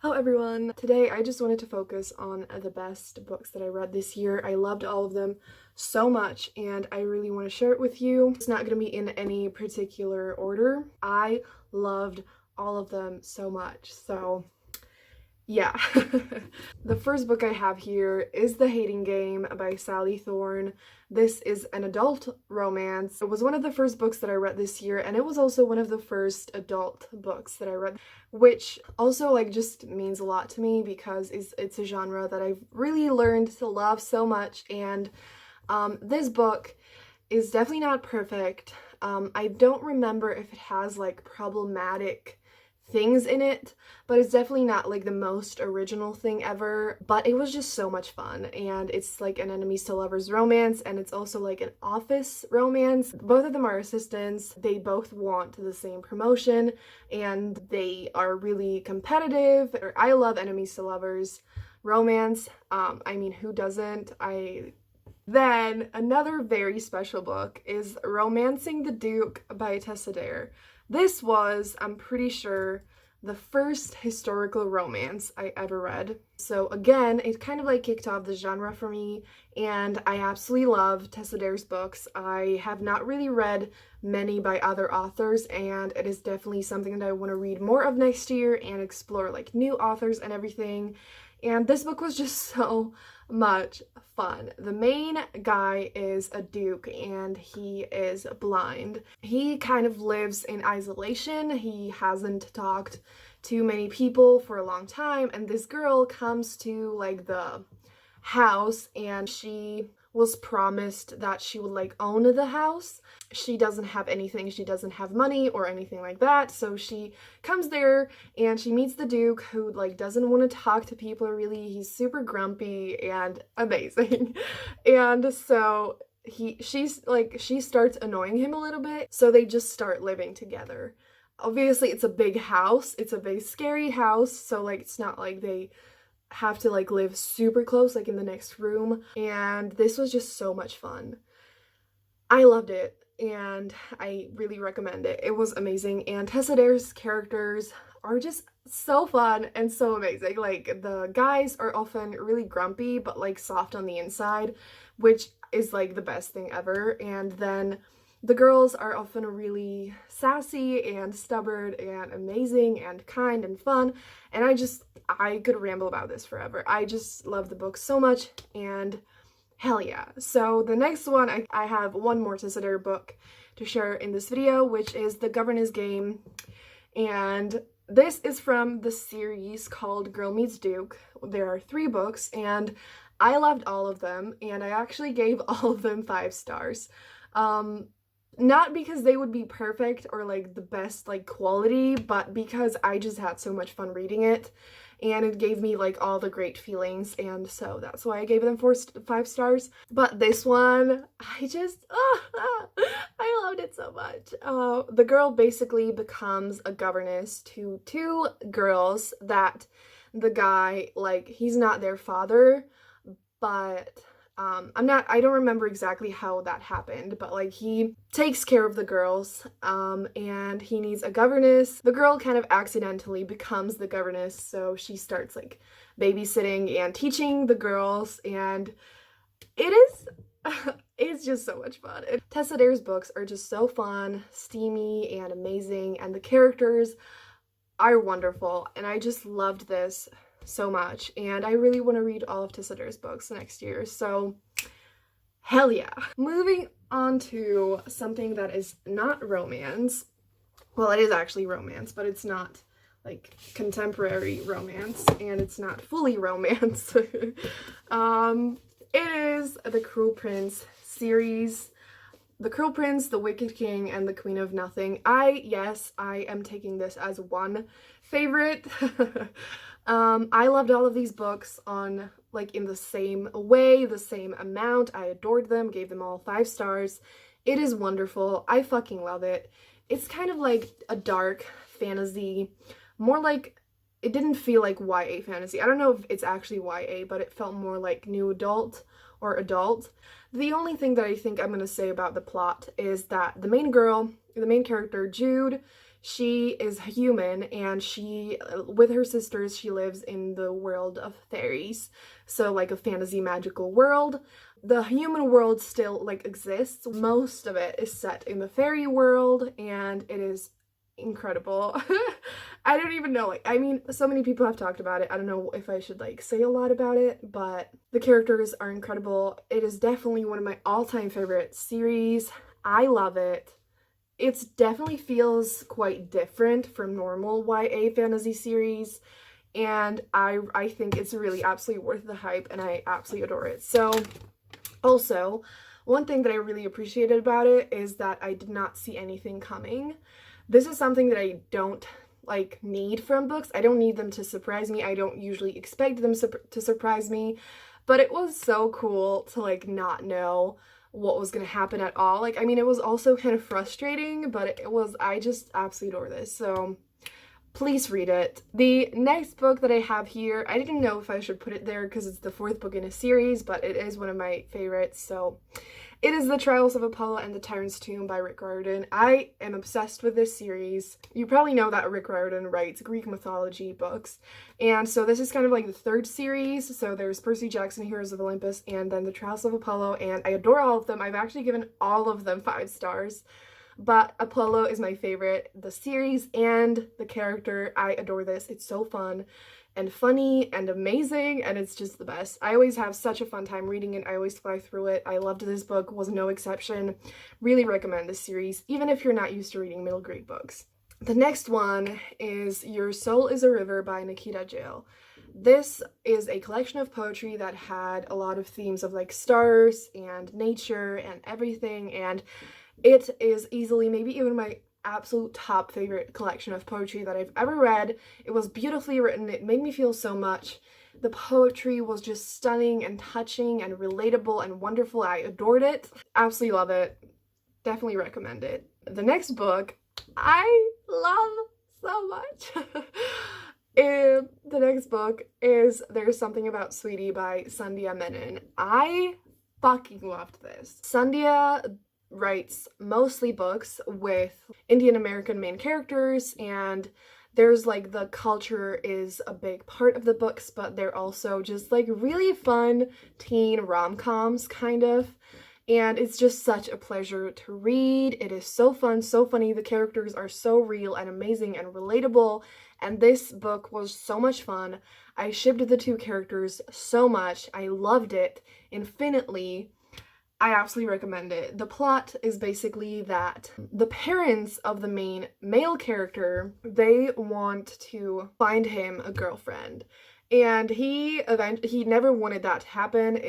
Hello everyone! Today I just wanted to focus on the best books that I read this year. I loved all of them so much and I really want to share it with you. It's not going to be in any particular order. I loved all of them so much, so yeah. The first book I have here is The Hating Game by Sally Thorne. This is an adult romance. It was one of the first books that I read this year, and it was also one of the first adult books that I read, which also just means a lot to me because it's a genre that I've really learned to love so much. And this book is definitely not perfect. I don't remember if it has problematic things in it, but it's definitely not the most original thing ever. But it was just so much fun, and it's an enemies to lovers romance, and it's also an office romance. Both of them are assistants. They both want the same promotion and they are really competitive. I love enemies to lovers romance. I mean, who doesn't? Then another very special book is Romancing the Duke by Tessa Dare. This was, I'm pretty sure, the first historical romance I ever read. So again, it kind of kicked off the genre for me, and I absolutely love Tessa Dare's books. I have not really read many by other authors, and it is definitely something that I want to read more of next year and explore new authors and everything. And this book was just so much fun. The main guy is a duke and he is blind. He kind of lives in isolation. He hasn't talked to many people for a long time, and this girl comes to the house and she was promised that she would own the house. She doesn't have anything. She doesn't have money or anything like that. So she comes there and she meets the Duke, who doesn't want to talk to people really. He's super grumpy and amazing. And so she starts annoying him a little bit. So they just start living together. Obviously it's a big house. It's a big scary house. So it's not they have to live super close in the next room, and this was just so much fun. I loved it and I really recommend it. It was amazing, and Tessa Dare's characters are just so fun and so amazing. The guys are often really grumpy but soft on the inside, which is the best thing ever, and then the girls are often really sassy and stubborn and amazing and kind and fun, and I could ramble about this forever. I just love the book so much, and hell yeah. So the next one, I have one more Tessa Dare book to share in this video, which is The Governess Game, and this is from the series called Girl Meets Duke. There are 3 books, and I loved all of them, and I actually gave all of them 5 stars. Not because they would be perfect or the best quality, but because I just had so much fun reading it, and it gave me all the great feelings, and so that's why I gave them 5 stars. But this one, I loved it so much. The girl basically becomes a governess to 2 girls that the guy, he's not their father, but I don't remember exactly how that happened, but he takes care of the girls, and he needs a governess. The girl kind of accidentally becomes the governess, so she starts babysitting and teaching the girls, and it's just so much fun. Tessa Dare's books are just so fun, steamy, and amazing, and the characters are wonderful, and I just loved this so much, and I really want to read all of Tessa Dare's books next year, so hell yeah. Moving on to something that is not romance. Well, it is actually romance, but it's not contemporary romance, and it's not fully romance. It is the Cruel Prince series. The Cruel Prince, The Wicked King, and The Queen of Nothing. Yes, I am taking this as one favorite. I loved all of these books on in the same way, the same amount. I adored them, gave them all 5 stars. It is wonderful. I fucking love it. It's kind of a dark fantasy, more it didn't feel like YA fantasy. I don't know if it's actually YA, but it felt more new adult or adult. The only thing that I think I'm gonna say about the plot is that the main character, Jude, She is human, and she, with her sisters, she lives in the world of fairies. So like a fantasy magical world. The human world still like exists. Most of it is set in the fairy world, and it is incredible. I don't even know, like, I mean, so many people have talked about it. I don't know if I should like say a lot about it, but the characters are incredible. It is definitely one of my all-time favorite series. I love it. It definitely feels quite different from normal YA fantasy series, and I think it's really absolutely worth the hype, and I absolutely adore it. So also, one thing that I really appreciated about it is that I did not see anything coming. This is something that I don't like need from books. I don't need them to surprise me. I don't usually expect them to surprise me, but it was so cool to like not know what was gonna happen at all. Like, I mean, it was also kind of frustrating, but I just absolutely adore this. So please read it. The next book that I have here, I didn't know if I should put it there because it's the 4th book in a series, but it is one of my favorites. So it is The Trials of Apollo and the Tyrant's Tomb by Rick Riordan. I am obsessed with this series. You probably know that Rick Riordan writes Greek mythology books. And so this is kind of like the 3rd series. So there's Percy Jackson, Heroes of Olympus, and then The Trials of Apollo. And I adore all of them. I've actually given all of them 5 stars. But Apollo is my favorite. The series and the character, I adore this. It's so fun and funny and amazing, and it's just the best. I always have such a fun time reading it. I always fly through it. I loved this book, was no exception. Really recommend this series, even if you're not used to reading middle grade books. The next one is Your Soul is a River by Nikita Gill. This is a collection of poetry that had a lot of themes of like stars and nature and everything, and it is easily maybe even my absolute top favorite collection of poetry that I've ever read. It was beautifully written. It made me feel so much. The poetry was just stunning and touching and relatable and wonderful. I adored it. Absolutely love it. Definitely recommend it. The next book I love so much. And the next book is There's Something About Sweetie by Sandhya Menon. I fucking loved this. Sandhya writes mostly books with Indian American main characters, and there's like the culture is a big part of the books, but they're also just like really fun teen rom-coms kind of, and it's just such a pleasure to read. It is so fun, so funny. The characters are so real and amazing and relatable, and this book was so much fun. I shipped the 2 characters so much. I loved it infinitely. I absolutely recommend it. The plot is basically that the parents of the main male character, they want to find him a girlfriend. And he never wanted that to happen.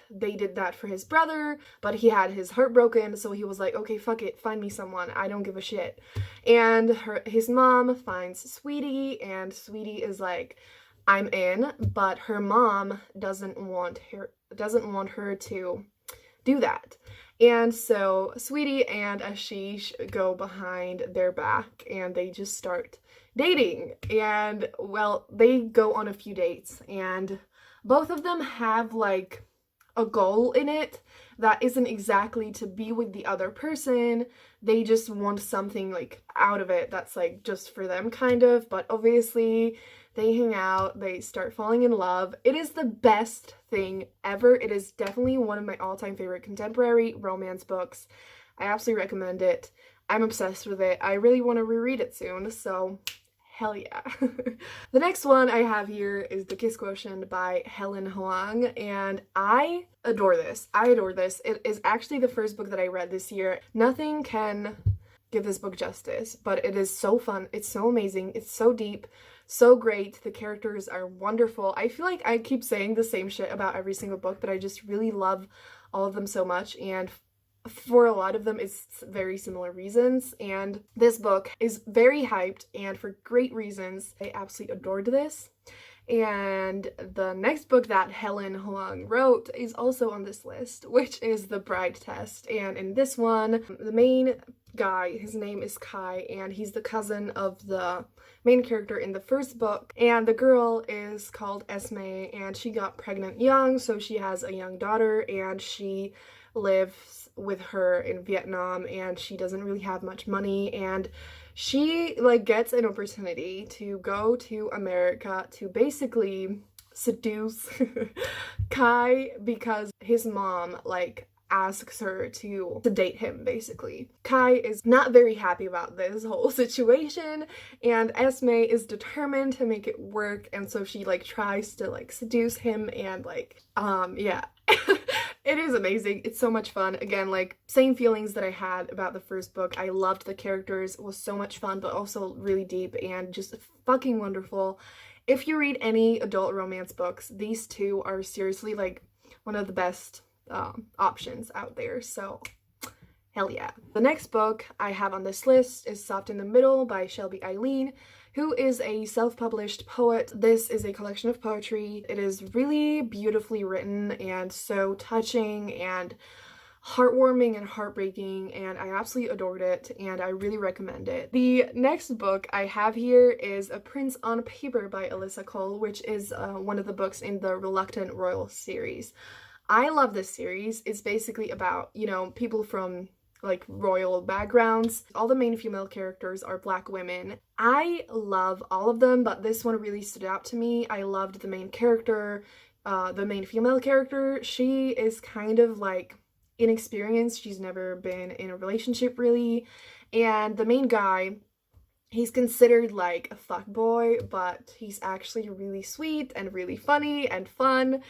They did that for his brother, but he had his heart broken, so he was like, okay, fuck it, find me someone. I don't give a shit. And his mom finds Sweetie, and Sweetie is like, I'm in, but her mom doesn't want her to do that. And so Sweetie and Ashish go behind their back and they just start dating. And well, they go on a few dates, and both of them have like a goal in it that isn't exactly to be with the other person. They just want something like out of it that's like just for them kind of, but obviously they hang out, they start falling in love. It is the best thing ever. It is definitely one of my all-time favorite contemporary romance books. I absolutely recommend it. I'm obsessed with it. I really want to reread it soon, so hell yeah. The next one I have here is The Kiss Quotient by Helen Hoang, and I adore this. I adore this. It is actually the first book that I read this year. Nothing can give this book justice, but it is so fun. It's so amazing. It's so deep. So great. The characters are wonderful. I feel like I keep saying the same shit about every single book, but I just really love all of them so much, and for a lot of them it's very similar reasons, and this book is very hyped and for great reasons. I absolutely adored this. And the next book that Helen Hoang wrote is also on this list, which is The Bride Test. And in this one, the main guy, his name is Kai, and he's the cousin of the main character in the first book. And the girl is called Esme, and she got pregnant young, so she has a young daughter, and she lives with her in Vietnam, and she doesn't really have much money, and She like gets an opportunity to go to America to basically seduce Kai because his mom like asks her to date him basically. Kai is not very happy about this whole situation, and Esme is determined to make it work, and so she like tries to like seduce him, and like yeah. It is amazing. It's so much fun. Again, like same feelings that I had about the first book. I loved the characters. It was so much fun, but also really deep and just fucking wonderful. If you read any adult romance books, these two are seriously like one of the best options out there. So hell yeah. The next book I have on this list is Soft in the Middle by Shelby Eileen, who is a self-published poet. This is a collection of poetry. It is really beautifully written and so touching and heartwarming and heartbreaking, and I absolutely adored it, and I really recommend it. The next book I have here is A Prince on Paper by Alyssa Cole, which is one of the books in the Reluctant Royal series. I love this series. It's basically about, you know, people from like royal backgrounds. All the main female characters are Black women. I love all of them, but this one really stood out to me. I loved the main character, the main female character. She is kind of like inexperienced. She's never been in a relationship really. And the main guy, he's considered like a fuckboy, but he's actually really sweet and really funny and fun.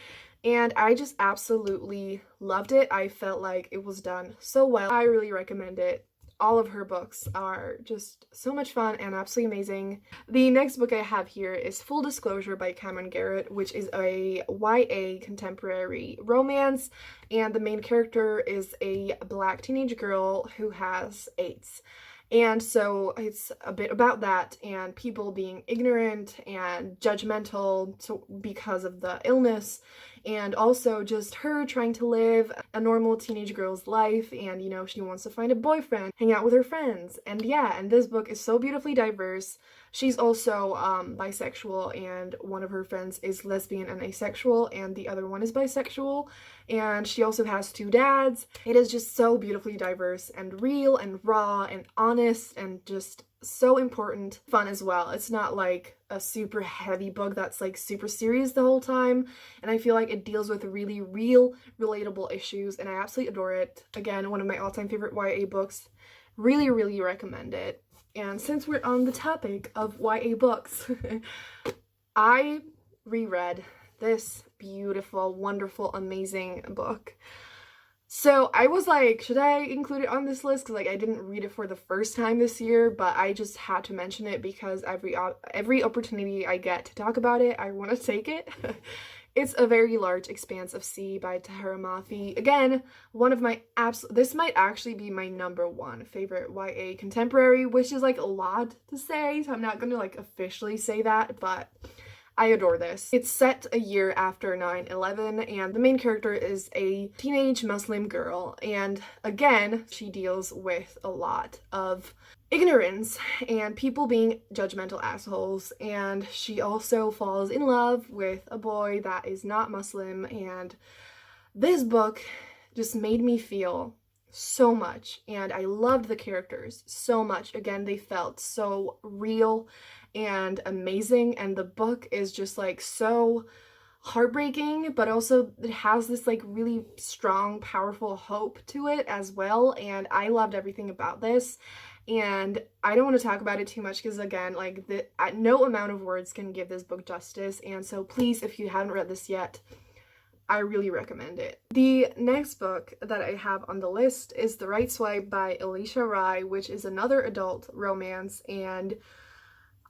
And I just absolutely loved it. I felt like it was done so well. I really recommend it. All of her books are just so much fun and absolutely amazing. The next book I have here is Full Disclosure by Cameron Garrett, which is a YA contemporary romance, and the main character is a Black teenage girl who has AIDS. And so it's a bit about that and people being ignorant and judgmental because of the illness, and also just her trying to live a normal teenage girl's life, and you know, she wants to find a boyfriend, hang out with her friends, and yeah, and this book is so beautifully diverse. She's also bisexual, and one of her friends is lesbian and asexual, and the other one is bisexual, and she also has two dads. It is just so beautifully diverse and real and raw and honest and just so important. Fun as well. It's not like a super heavy book that's like super serious the whole time, and I feel like it deals with really real, relatable issues, and I absolutely adore it. Again, one of my all-time favorite YA books. Really, really recommend it. And since we're on the topic of YA books, I reread this beautiful, wonderful, amazing book. So I was like, should I include it on this list? Because like I didn't read it for the first time this year, but I just had to mention it because every opportunity I get to talk about it, I want to take it. It's A Very Large Expanse of Sea by Tahira Mafi. Again, one of my this might actually be my #1 favorite YA contemporary, which is like a lot to say, so I'm not gonna like officially say that, but I adore this. It's set a year after 9/11, and the main character is a teenage Muslim girl, and again, she deals with a lot of ignorance and people being judgmental assholes, and she also falls in love with a boy that is not Muslim, and this book just made me feel so much, and I loved the characters so much. Again, they felt so real and amazing, and the book is just like so heartbreaking, but also it has this like really strong, powerful hope to it as well, and I loved everything about this. And I don't want to talk about it too much because again, like no amount of words can give this book justice, and so please, if you haven't read this yet, I really recommend it. The next book that I have on the list is The Right Swipe by Alicia Rai, which is another adult romance, and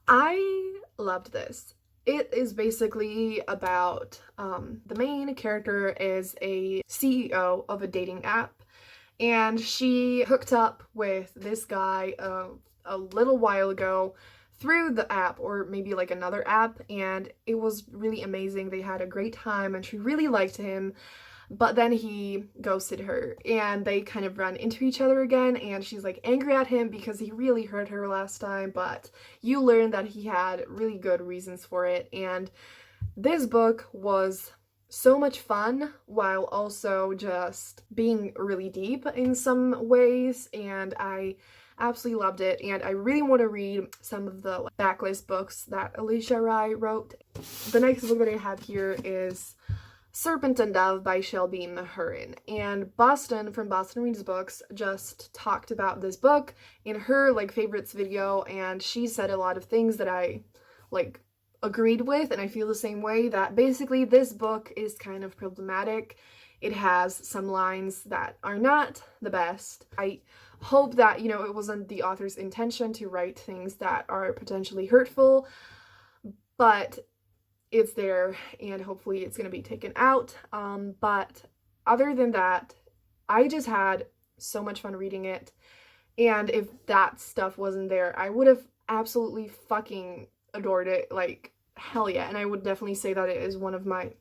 I loved this. It is basically about the main character is a CEO of a dating app, and she hooked up with this guy a little while ago through the app, or maybe like another app, and it was really amazing. They had a great time and she really liked him, but then he ghosted her and they kind of run into each other again, and she's like angry at him because he really hurt her last time, but you learn that he had really good reasons for it. And this book was so much fun while also just being really deep in some ways, and I Absolutely loved it, and I really want to read some of the backlist books that Alicia Rai wrote. The next book that I have here is Serpent and Dove by Shelby Mahurin, and Boston from Boston Reads Books just talked about this book in her favorites video, and she said a lot of things that I agreed with, and I feel the same way, that basically this book is kind of problematic. It has some lines that are not the best. I hope that, it wasn't the author's intention to write things that are potentially hurtful, but it's there, and hopefully it's going to be taken out. But other than that, I just had so much fun reading it, and if that stuff wasn't there, I would have absolutely fucking adored it, hell yeah. And I would definitely say that it is one of my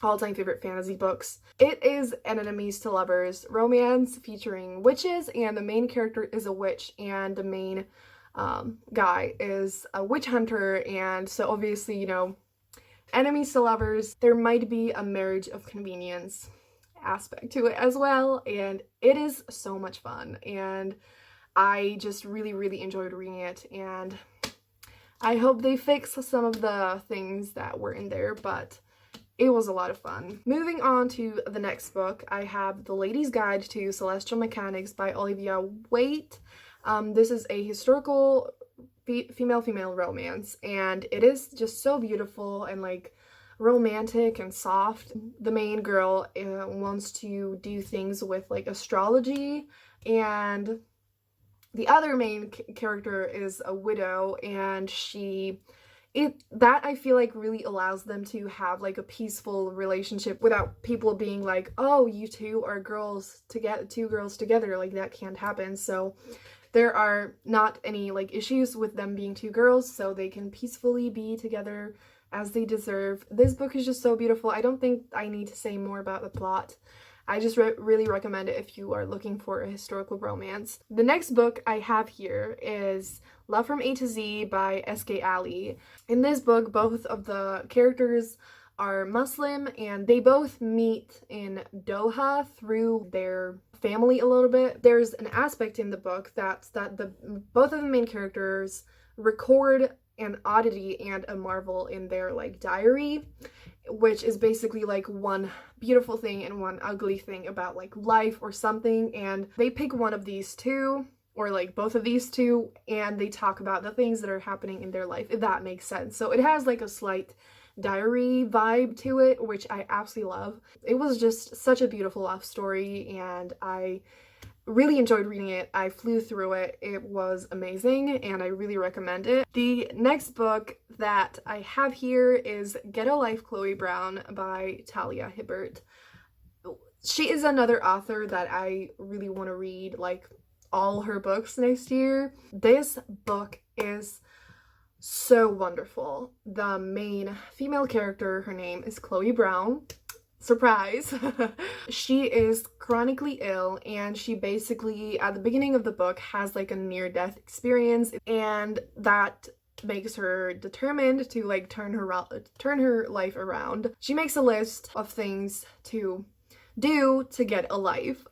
all-time favorite fantasy books. It is an enemies to lovers romance featuring witches, and the main character is a witch, and the main guy is a witch hunter, and so obviously, enemies to lovers, there might be a marriage of convenience aspect to it as well, and it is so much fun, and I just really, really enjoyed reading it, and I hope they fix some of the things that were in there, but it was a lot of fun. Moving on to the next book, I have The Lady's Guide to Celestial Mechanics by Olivia Waite. This is a historical female-female romance, and it is just so beautiful and romantic and soft. The main girl wants to do things with astrology, and the other main character is a widow, and that I feel really allows them to have a peaceful relationship without people being oh, you two are two girls together, that can't happen. So there are not any issues with them being two girls, so they can peacefully be together as they deserve. This book is just so beautiful. I don't think I need to say more about the plot. I just really recommend it if you are looking for a historical romance. The next book I have here is Love from A to Z by S.K. Ali. In this book, both of the characters are Muslim, and they both meet in Doha through their family a little bit. There's an aspect in the book that both of the main characters record an oddity and a marvel in their like diary, which is basically like one beautiful thing and one ugly thing about like life or something, and they pick one of these two or like both of these two and they talk about the things that are happening in their life, if that makes sense. So it has like a slight diary vibe to it, which I absolutely love. It was just such a beautiful love story and I really enjoyed reading it. I flew through it. It was amazing and I really recommend it. The next book that I have here is Get a Life, Chloe Brown by Talia Hibbert. She is another author that I really want to read like all her books next year. This book is so wonderful. The main female character, her name is Chloe Brown. Surprise! She is chronically ill and she basically, at the beginning of the book, has like a near-death experience, and that makes her determined to like turn her life around. She makes a list of things to do to get a life,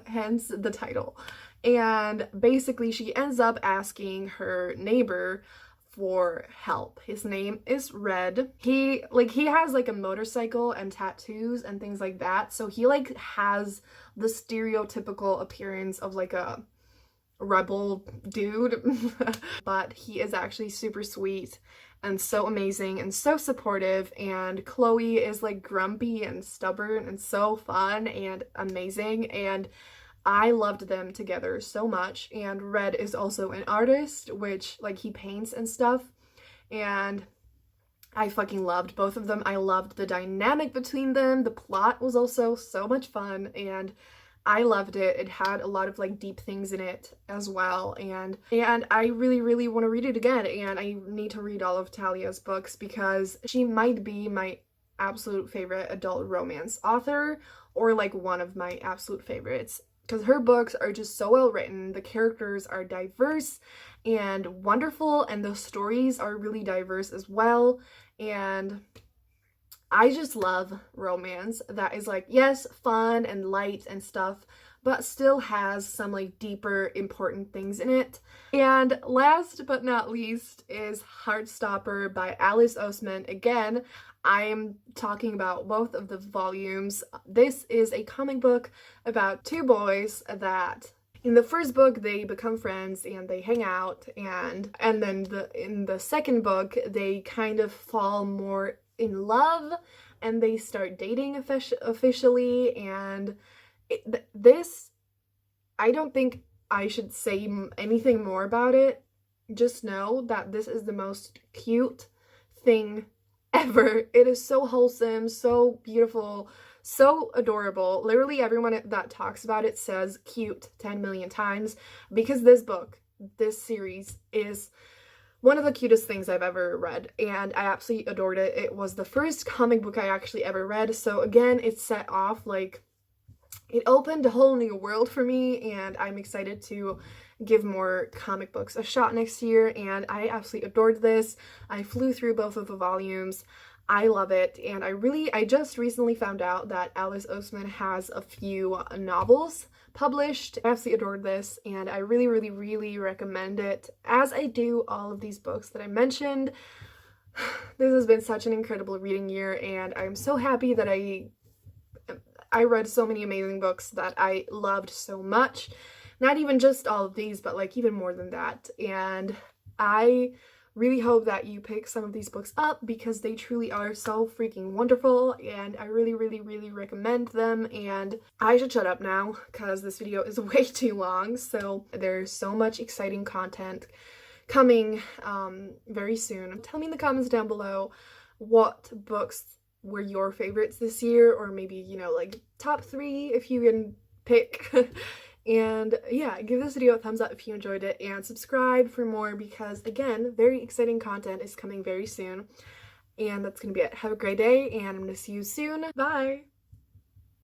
hence the title. And basically she ends up asking her neighbor for help. His name is Red. He has like a motorcycle and tattoos and things like that, so he like has the stereotypical appearance of like a rebel dude but he is actually super sweet and so amazing and so supportive, and Chloe is like grumpy and stubborn and so fun and amazing, and I loved them together so much. And Red is also an artist, which like he paints and stuff, and I fucking loved both of them. I loved the dynamic between them. The plot was also so much fun and I loved it. It had a lot of like deep things in it as well, and I really want to read it again, and I need to read all of Talia's books because she might be my absolute favorite adult romance author, or like one of my absolute favorites, because her books are just so well written. The characters are diverse and wonderful, and the stories are really diverse as well, and I just love romance that is like, yes, fun and light and stuff, but still has some like deeper, important things in it. And last but not least is Heartstopper by Alice Oseman. Again, I am talking about both of the volumes. This is a comic book about two boys that in the first book they become friends and they hang out, and then in the second book they kind of fall more in love and they start dating officially. And this, I don't think I should say anything more about it. Just know that this is the most cute thing ever. It is so wholesome, so beautiful, so adorable. Literally everyone that talks about it says cute 10 million times, because this series is one of the cutest things I've ever read, and I absolutely adored it. It was the first comic book I actually ever read, so again, it set off, like, it opened a whole new world for me, and I'm excited to give more comic books a shot next year, and I absolutely adored this. I flew through both of the volumes. I love it, and I just recently found out that Alice Oseman has a few novels published. I absolutely adored this, and I really, really, really recommend it, as I do all of these books that I mentioned. This has been such an incredible reading year, and I'm so happy that I read so many amazing books that I loved so much. Not even just all of these, but like even more than that. And I really hope that you pick some of these books up, because they truly are so freaking wonderful, and I really, really, really recommend them. And I should shut up now because this video is way too long. So there's so much exciting content coming very soon. Tell me in the comments down below what books were your favorites this year, or maybe, you know, like top 3 if you can pick. And yeah, give this video a thumbs up if you enjoyed it, and subscribe for more, because again, very exciting content is coming very soon. And that's gonna be it. Have a great day, and I'm gonna see you soon. Bye!